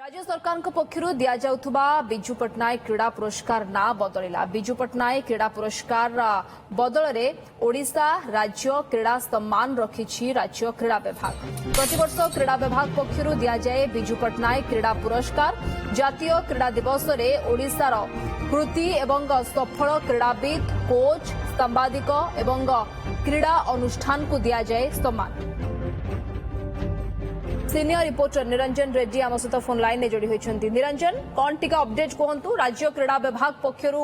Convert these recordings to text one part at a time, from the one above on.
राज्य सरकार पक्षर दि जाउथुबा बिजू पट्टनायक क्रीड़ा पुरस्कार ना बदलिला। बिजू पट्टनायक क्रीड़ा पुरस्कार बदल में ओडिशा राज्य क्रीड़ा सम्मान रखिछि राज्य क्रीड़ा विभाग। प्रतिवर्ष क्रीड़ा विभाग पक्षर दि जाए बिजू पट्टनायक क्रीड़ा पुरस्कार। जातीय क्रीड़ा दिवस में ओडिशार कृति एवं सफल क्रीड़ाविद कोच सांबादिक एवं क्रीड़ा अनुष्ठान को दि जाए सम्मान। सीनियर रिपोर्टर निरंजन रेड्डी आम सहित फोन लाइन में जोड़ी होती। निरंजन, कौन टीका अपडेट कहतु? राज्य क्रीड़ा विभाग पक्षर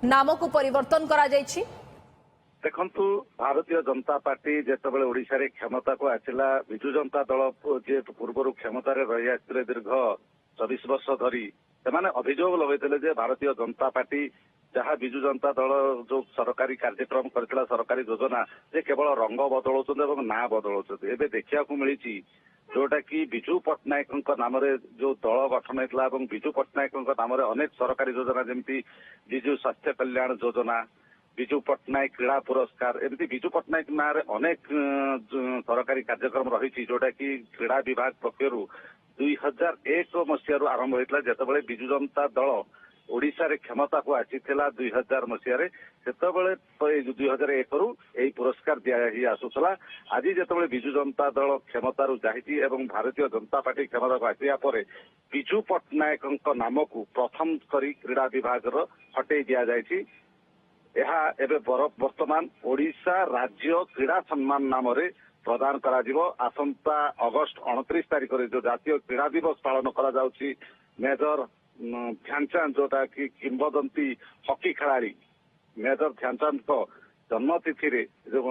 नाम को परिवर्तन करा जायछि। देखंतु भारतीय जनता पार्टी जेतेबेले ओडिशा रे क्षमता को आसिला, बिजू जनता दल जे पूर्व क्षमता रही आसते दीर्घ 24 वर्ष धरी सेमाने अभियोग लगैथिले जे भारतीय जनता पार्टी जहाँ बिजू जनता दल जो सरकारी कार्यक्रम करथिला, सरकारी योजना जे केवल रंग बदलौछन्ते एवं ना बदलौछन्ते। एबे देखिया को मिलिछि जोटा कि बिजू पट्टनायक नाम जो दल गठन होता है बिजू पट्टनायक नाम अनेक सरकारी योजना जमी बिजू स्वास्थ्य कल्याण योजना, बिजू पट्टनायक क्रीड़ा पुरस्कार, एमती बिजू पट्टनायक ना अनेक सरकारी कार्यक्रम रही जोटा कि क्रीड़ा विभाग पक्षर 2001 मसीह आरंभ होता जितेबाला बिजू जनता दल ओडिशा रे क्षमता को आसीथिला 2000 मसीह सेतबेले 2001 रु एही पुरस्कार दिया ही आसुथला। आज जेतेबेले बिजू जनता दल क्षमतारू जाहिति एवं भारतीय जनता पार्टी क्षमता को आसिया परे बिजू पट्टनायक नाम को प्रथम करी क्रीड़ा विभाग हटई दिया जायछि। एहा एबे वर्तमान ओडिशा राज्य क्रीड़ा सम्मान नाम रे प्रदान करा जिवो। आसंता अगस्त 29 तारिख रे जो जातीय क्रीड़ा दिवस पालन करा जाउछि, मेजर ध्यानचंद जोटा कि किंबदंती हॉकी खिलाड़ी मेजर ध्यानचंद को जन्मतिथि रे जो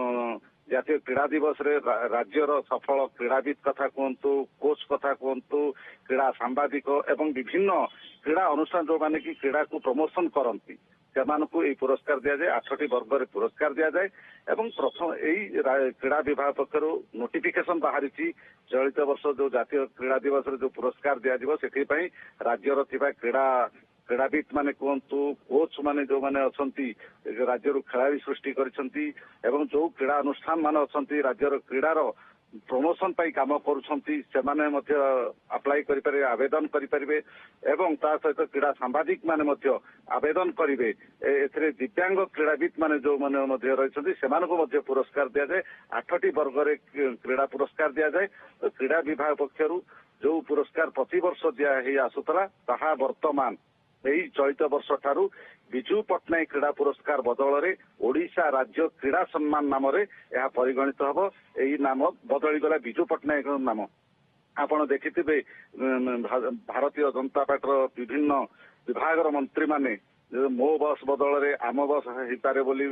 जातीय क्रीड़ा दिवस रे राज्यर सफल क्रीड़ाविद कथा कहतु, कोच कथा कहतु, क्रीड़ा सांबादिक एवं विभिन्न क्रीड़ा अनुष्ठान जो माने कि क्रीड़ा को प्रमोशन करती सेमानकु एई पुरस्कार दिया जाए। 8टी वर्ग रे पुरस्कार दिया जाए एवं प्रथम एई क्रीड़ा विभाग पक्षर नोटिफिकेशन बाहरी चलित वर्ष जो जातीय क्रीड़ा दिवस रे जो पुरस्कार दिया जिवो सेठी पई राज्यर थिबा क्रीड़ाविद माने कहतु, कोच माने जो माने अछंती राज्यर खेलाड़ी सृष्टि करिसंती एवं जो क्रीड़ा अनुष्ठान माने अछंती राज्यर क्रीडार प्रमोशन पाई काम करुछंती सेमाने मध्य अप्लाई करि पारे, आवेदन करि पारिबे एवं ता सहित क्रीड़ा सांबादिक माने मध्य आवेदन करिवे। एथिरे दिव्यांग क्रीड़ाविद माने जो माने मध्य रहिसंती सेमानको मध्य पुरस्कार दिया जाए। 8टी वर्ग रे क्रीड़ा पुरस्कार दिया जाए। तो क्रीड़ा विभाग पक्षरु जो पुरस्कार प्रति वर्ष दिया ही आसुतला ताहा वर्तमान यही चलित वर्ष ठारू बिजू पट्टनायक क्रीड़ा पुरस्कार बदल में ओडिशा राज्य क्रीड़ा सम्मान नाम रे यह परिगणित हम। यही नाम बदली गला बिजू पट्टनायक नाम। आपण देखिथिबे भारतीय जनता पार्टी विभिन्न विभाग मंत्री माने मो बस बदल में आम बस हितारे बोली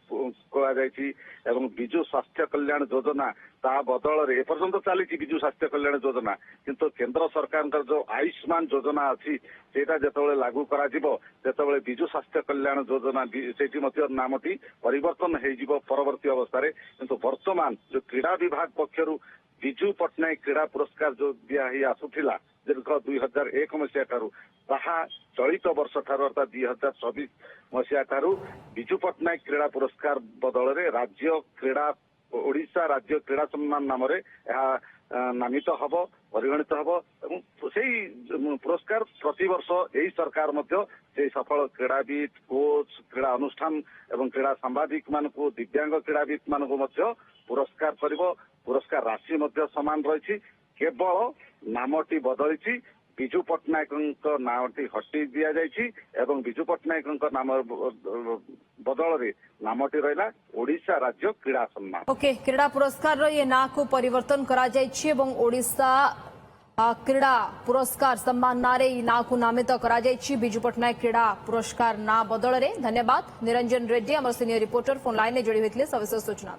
कहा जायछि एवं बिजू स्वास्थ्य कल्याण योजना ता बदल में एपर्यंत चली बिजू स्वास्थ्य कल्याण योजना, किंतु केंद्र सरकार जो आयुष्मान योजना अच्छी सेटा जेतेबेले लागू करा जिवो सेतेबेले बिजू स्वास्थ्य कल्याण योजना सेठी मध्य नामटी परिवर्तन हो जिवो परवर्ती अवस्था रे। किंतु वर्तमान जो क्रीड़ा विभाग पक्षरु बिजू पट्टनायक क्रीड़ा पुरस्कार जो दिया ही आसुथिला दीर्घ 2001 मसीहा ठारू ताहा चलित वर्ष ठारू अर्थात 2024 मसीहा ठारू बिजू पट्टनायक क्रीड़ा पुरस्कार बदल में राज्य क्रीड़ा ओडिशा राज्य क्रीड़ा सम्मान नाम रे नामित हब, परिगणित हब एवं सेही पुरस्कार प्रति वर्ष यही सरकार मध्य से सफल क्रीड़ाविद, कोच, क्रीड़ा अनुष्ठान एवं क्रीड़ा सांबादिक मानकु, दिव्यांग क्रीड़ाविद मानकु मध्य पुरस्कार करिवो। पुरस्कार राशि मध्य समान रही, केवल नामटी बदली बिजू पट्टनायक नामटी हटी दिया जायछि एवं बिजू पट्टनायक नाम बदल में नामटी रहा ओडिशा राज्य क्रीड़ा सम्मान। ओके, क्रीड़ा पुरस्कार ये ना को परिवर्तन करा जायछि एवं ओडिशा क्रीड़ा पुरस्कार सम्मान ना रे ना को नामित करा जायछि। बिजू पट्टनायक क्रीड़ा पुरस्कार ना बदल में। धन्यवाद निरंजन रेड्डी आम सीनियर रिपोर्टर फोन लाइन में जोड़ी होते सविशेष सूचना।